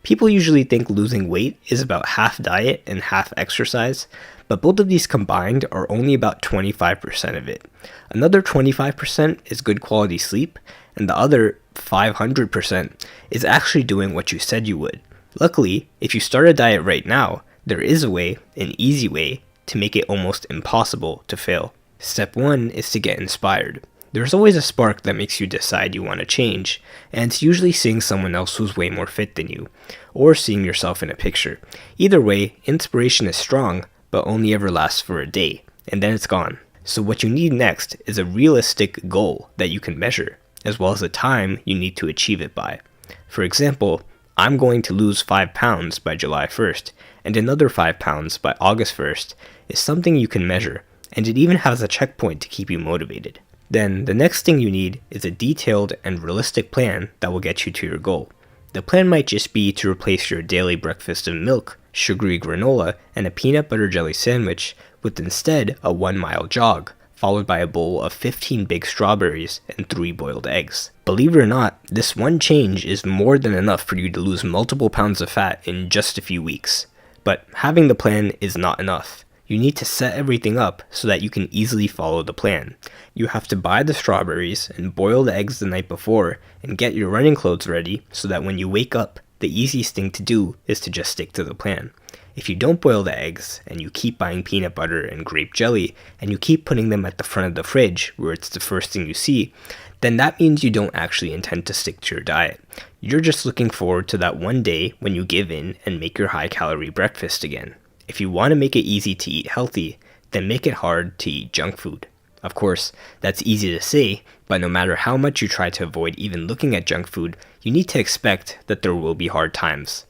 People usually think losing weight is about half diet and half exercise, but both of these combined are only about 25% of it. Another 25% is good quality sleep, and the other 500% is actually doing what you said you would. Luckily, if you start a diet right now, there is a way, an easy way, to make it almost impossible to fail. Step 1 is to get inspired. There's always a spark that makes you decide you want to change, and it's usually seeing someone else who's way more fit than you, or seeing yourself in a picture. Either way, inspiration is strong, but only ever lasts for a day, and then it's gone. So what you need next is a realistic goal that you can measure, as well as the time you need to achieve it by. For example, I'm going to lose 5 pounds by July 1st, and another 5 pounds by August 1st is something you can measure, and it even has a checkpoint to keep you motivated. Then, the next thing you need is a detailed and realistic plan that will get you to your goal. The plan might just be to replace your daily breakfast of milk, sugary granola, and a peanut butter jelly sandwich with instead a 1-mile jog, followed by a bowl of 15 big strawberries and 3 boiled eggs. Believe it or not, this one change is more than enough for you to lose multiple pounds of fat in just a few weeks. But having the plan is not enough. You need to set everything up so that you can easily follow the plan. You have to buy the strawberries and boil the eggs the night before and get your running clothes ready so that when you wake up, the easiest thing to do is to just stick to the plan. If you don't boil the eggs and you keep buying peanut butter and grape jelly and you keep putting them at the front of the fridge where it's the first thing you see, then that means you don't actually intend to stick to your diet. You're just looking forward to that one day when you give in and make your high-calorie breakfast again. If you want to make it easy to eat healthy, then make it hard to eat junk food. Of course, that's easy to say, but no matter how much you try to avoid even looking at junk food, you need to expect that there will be hard times.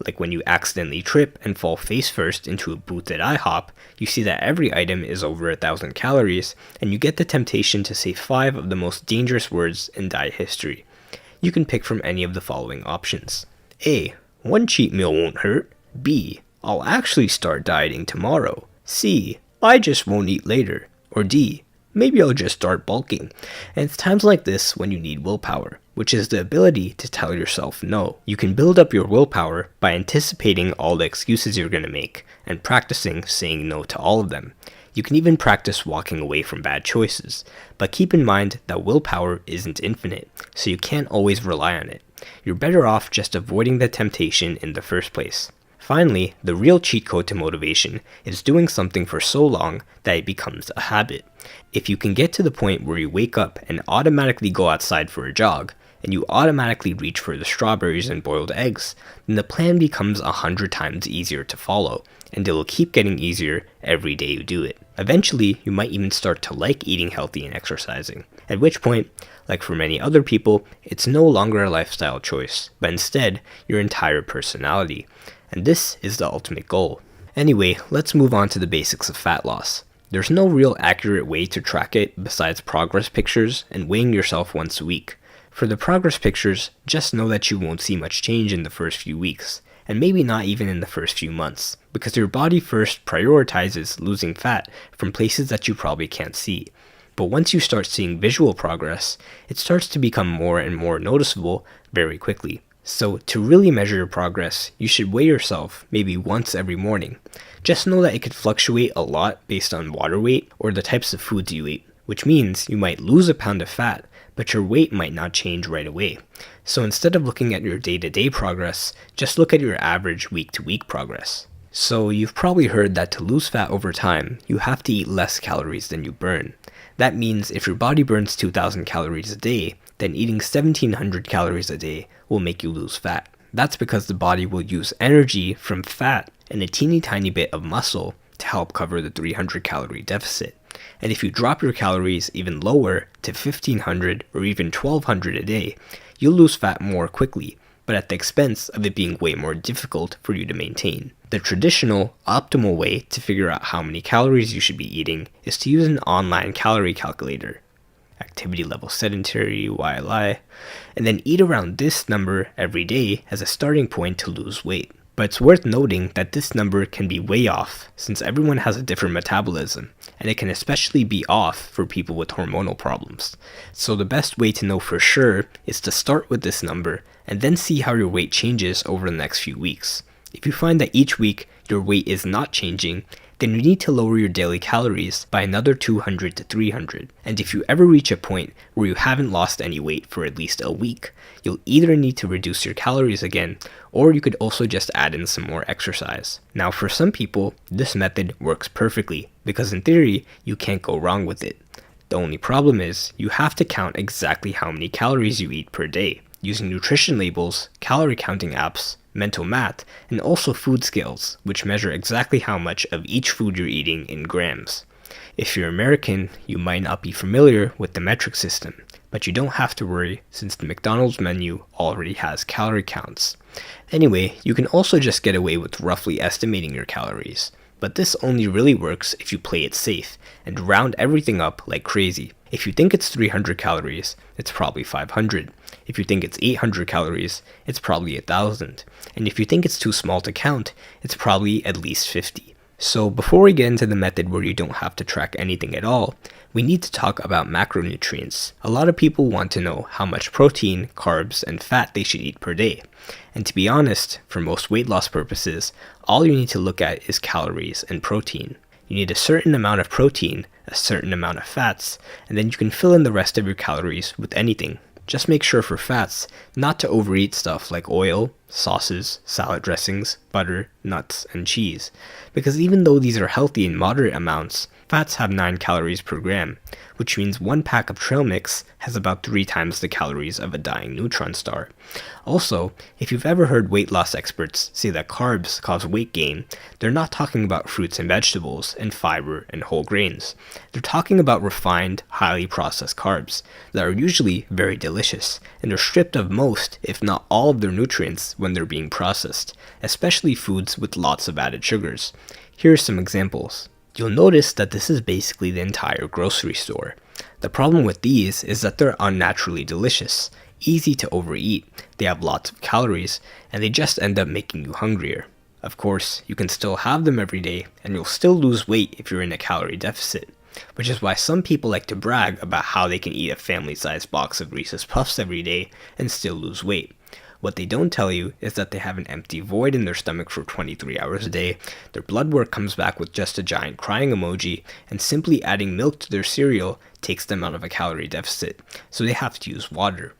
Like when you accidentally trip and fall face first into a booth at IHOP, you see that every item is over 1,000 calories, and you get the temptation to say 5 of the most dangerous words in diet history. You can pick from any of the following options. A. One cheat meal won't hurt. B. I'll actually start dieting tomorrow. C. I just won't eat later. Or D. Maybe I'll just start bulking. And it's times like this when you need willpower, which is the ability to tell yourself no. You can build up your willpower by anticipating all the excuses you're going to make and practicing saying no to all of them. You can even practice walking away from bad choices, but keep in mind that willpower isn't infinite, so you can't always rely on it. You're better off just avoiding the temptation in the first place. Finally, the real cheat code to motivation is doing something for so long that it becomes a habit. If you can get to the point where you wake up and automatically go outside for a jog, and you automatically reach for the strawberries and boiled eggs, then the plan becomes 100 times easier to follow, and it will keep getting easier every day you do it. Eventually, you might even start to like eating healthy and exercising, at which point, like for many other people, it's no longer a lifestyle choice, but instead, your entire personality. And this is the ultimate goal. Anyway, let's move on to the basics of fat loss. There's no real accurate way to track it besides progress pictures and weighing yourself once a week. For the progress pictures, just know that you won't see much change in the first few weeks, and maybe not even in the first few months, because your body first prioritizes losing fat from places that you probably can't see. But once you start seeing visual progress, it starts to become more and more noticeable very quickly. So to really measure your progress, you should weigh yourself maybe once every morning. Just know that it could fluctuate a lot based on water weight or the types of foods you eat, which means you might lose a pound of fat, but your weight might not change right away. So instead of looking at your day-to-day progress, just look at your average week-to-week progress. So you've probably heard that to lose fat over time, you have to eat less calories than you burn. That means if your body burns 2,000 calories a day, then eating 1,700 calories a day will make you lose fat. That's because the body will use energy from fat and a teeny tiny bit of muscle to help cover the 300 calorie deficit. And if you drop your calories even lower to 1,500 or even 1,200 a day, you'll lose fat more quickly, but at the expense of it being way more difficult for you to maintain. The traditional, optimal way to figure out how many calories you should be eating is to use an online calorie calculator. Activity level sedentary, YLI, and then eat around this number every day as a starting point to lose weight. But it's worth noting that this number can be way off since everyone has a different metabolism, and it can especially be off for people with hormonal problems. So the best way to know for sure is to start with this number and then see how your weight changes over the next few weeks. If you find that each week your weight is not changing, then you need to lower your daily calories by another 200 to 300. And if you ever reach a point where you haven't lost any weight for at least a week, you'll either need to reduce your calories again, or you could also just add in some more exercise. Now for some people, this method works perfectly, because in theory, you can't go wrong with it. The only problem is, you have to count exactly how many calories you eat per day, using nutrition labels, calorie counting apps, mental math, and also food scales, which measure exactly how much of each food you're eating in grams. If you're American, you might not be familiar with the metric system, but you don't have to worry since the McDonald's menu already has calorie counts. Anyway, you can also just get away with roughly estimating your calories, but this only really works if you play it safe and round everything up like crazy. If you think it's 300 calories, it's probably 500. If you think it's 800 calories, it's probably 1,000. And if you think it's too small to count, it's probably at least 50. So before we get into the method where you don't have to track anything at all, we need to talk about macronutrients. A lot of people want to know how much protein, carbs, and fat they should eat per day. And to be honest, for most weight loss purposes, all you need to look at is calories and protein. You need a certain amount of protein, a certain amount of fats, and then you can fill in the rest of your calories with anything. Just make sure for fats not to overeat stuff like oil, sauces, salad dressings, butter, nuts, and cheese, because even though these are healthy in moderate amounts, fats have 9 calories per gram, which means one pack of trail mix has about 3 times the calories of a dying neutron star. Also, if you've ever heard weight loss experts say that carbs cause weight gain, they're not talking about fruits and vegetables and fiber and whole grains. They're talking about refined, highly processed carbs that are usually very delicious and are stripped of most, if not all, of their nutrients when they're being processed, especially foods with lots of added sugars. Here are some examples. You'll notice that this is basically the entire grocery store. The problem with these is that they're unnaturally delicious, easy to overeat, they have lots of calories, and they just end up making you hungrier. Of course, you can still have them every day, and you'll still lose weight if you're in a calorie deficit, which is why some people like to brag about how they can eat a family-sized box of Reese's Puffs every day and still lose weight. What they don't tell you is that they have an empty void in their stomach for 23 hours a day, their blood work comes back with just a giant crying emoji, and simply adding milk to their cereal takes them out of a calorie deficit, so they have to use water.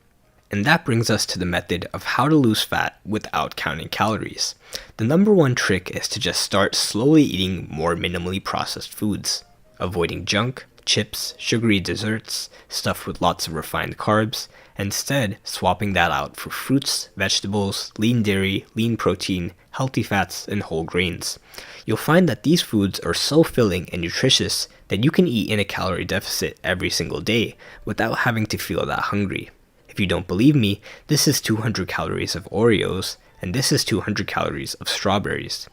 And that brings us to the method of how to lose fat without counting calories. The number one trick is to just start slowly eating more minimally processed foods, avoiding junk, chips, sugary desserts, stuff with lots of refined carbs, instead swapping that out for fruits, vegetables, lean dairy, lean protein, healthy fats, and whole grains. You'll find that these foods are so filling and nutritious that you can eat in a calorie deficit every single day without having to feel that hungry. If you don't believe me, this is 200 calories of Oreos, and this is 200 calories of strawberries.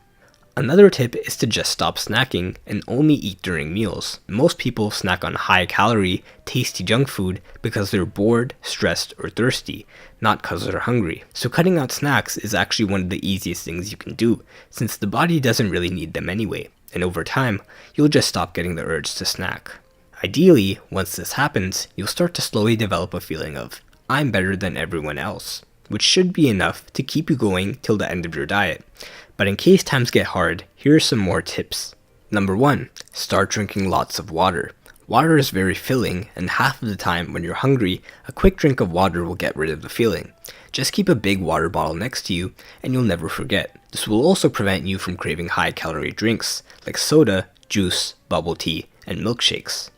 Another tip is to just stop snacking and only eat during meals. Most people snack on high-calorie, tasty junk food because they're bored, stressed, or thirsty, not because they're hungry. So cutting out snacks is actually one of the easiest things you can do, since the body doesn't really need them anyway, and over time, you'll just stop getting the urge to snack. Ideally, once this happens, you'll start to slowly develop a feeling of, I'm better than everyone else, which should be enough to keep you going till the end of your diet. But in case times get hard, here are some more tips. Number 1, start drinking lots of water. Water is very filling, and half of the time when you're hungry, a quick drink of water will get rid of the feeling. Just keep a big water bottle next to you, and you'll never forget. This will also prevent you from craving high-calorie drinks, like soda, juice, bubble tea, and milkshakes.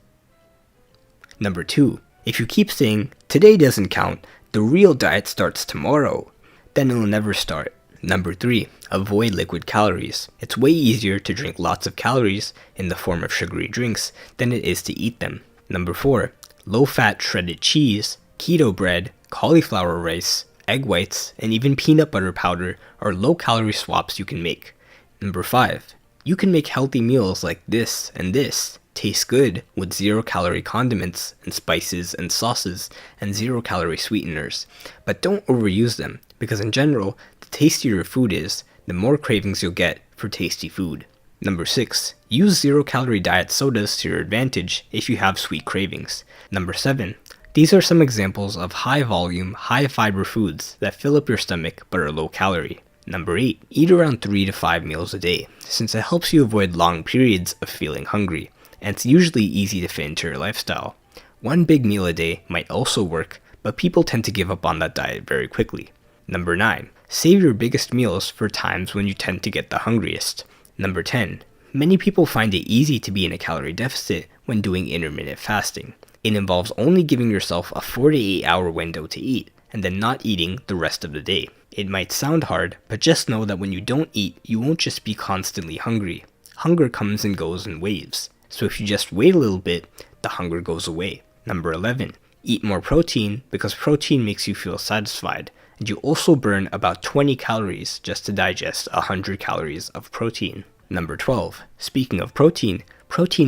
Number 2, if you keep saying, today doesn't count, the real diet starts tomorrow, then it'll never start. Number 3, avoid liquid calories. It's way easier to drink lots of calories in the form of sugary drinks than it is to eat them. Number 4, low-fat shredded cheese, keto bread, cauliflower rice, egg whites, and even peanut butter powder are low-calorie swaps you can make. Number 5, you can make healthy meals like this and this taste good with 0-calorie condiments and spices and sauces and 0-calorie sweeteners, but don't overuse them, because in general, the tastier your food is, the more cravings you'll get for tasty food. Number 6. Use zero-calorie diet sodas to your advantage if you have sweet cravings. Number 7. These are some examples of high-volume, high-fiber foods that fill up your stomach but are low-calorie. Number 8. Eat around 3 to 5 meals a day, since it helps you avoid long periods of feeling hungry, and it's usually easy to fit into your lifestyle. One big meal a day might also work, but people tend to give up on that diet very quickly. Number 9. Save your biggest meals for times when you tend to get the hungriest. Number 10. Many people find it easy to be in a calorie deficit when doing intermittent fasting. It involves only giving yourself a 4 to 8 hour window to eat, and then not eating the rest of the day. It might sound hard, but just know that when you don't eat, you won't just be constantly hungry. Hunger comes and goes in waves, so if you just wait a little bit, the hunger goes away. Number 11. Eat more protein because protein makes you feel satisfied, and you also burn about 20 calories just to digest 100 calories of protein. Number 12. Speaking of protein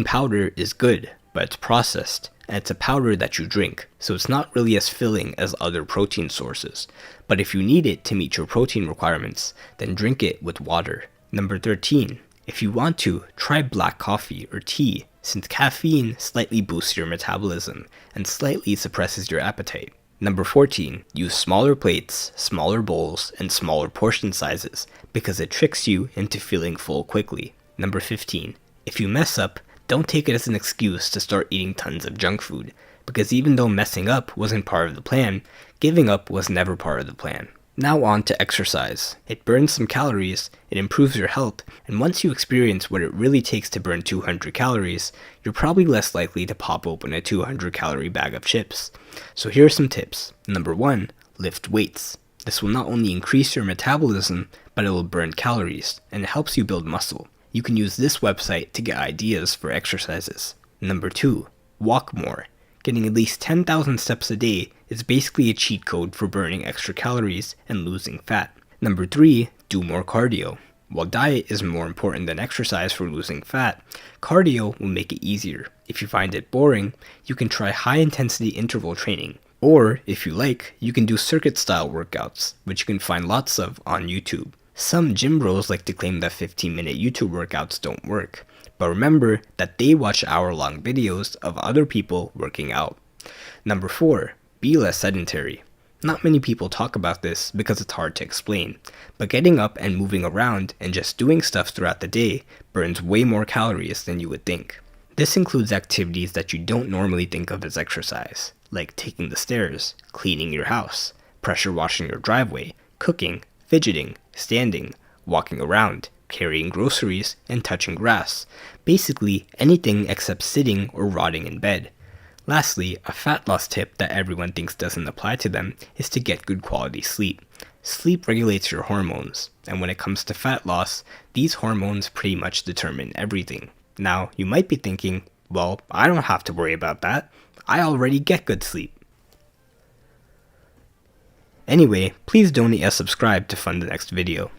powder is good, but it's processed, and it's a powder that you drink, so it's not really as filling as other protein sources. But if you need it to meet your protein requirements, then drink it with water. Number 13. If you want to, try black coffee or tea, since caffeine slightly boosts your metabolism and slightly suppresses your appetite. Number 14. Use smaller plates, smaller bowls, and smaller portion sizes, because it tricks you into feeling full quickly. Number 15. If you mess up, don't take it as an excuse to start eating tons of junk food, because even though messing up wasn't part of the plan, giving up was never part of the plan. Now on to exercise. It burns some calories, it improves your health, and once you experience what it really takes to burn 200 calories, you're probably less likely to pop open a 200-calorie bag of chips. So here are some tips. Number 1. Lift weights. This will not only increase your metabolism, but it will burn calories, and it helps you build muscle. You can use this website to get ideas for exercises. Number 2. Walk more. Getting at least 10,000 steps a day is basically a cheat code for burning extra calories and losing fat. Number 3. Do more cardio. While diet is more important than exercise for losing fat, cardio will make it easier. If you find it boring, you can try high-intensity interval training. Or, if you like, you can do circuit-style workouts, which you can find lots of on YouTube. Some gym bros like to claim that 15-minute YouTube workouts don't work, but remember that they watch hour-long videos of other people working out. Number 4. Be less sedentary. Not many people talk about this because it's hard to explain, but getting up and moving around and just doing stuff throughout the day burns way more calories than you would think. This includes activities that you don't normally think of as exercise, like taking the stairs, cleaning your house, pressure washing your driveway, cooking, fidgeting, standing, walking around, carrying groceries, and touching grass. Basically, anything except sitting or rotting in bed. Lastly, a fat loss tip that everyone thinks doesn't apply to them is to get good quality sleep. Sleep regulates your hormones, and when it comes to fat loss, these hormones pretty much determine everything. Now, you might be thinking, well, I don't have to worry about that. I already get good sleep. Anyway, please donate and subscribe to fund the next video.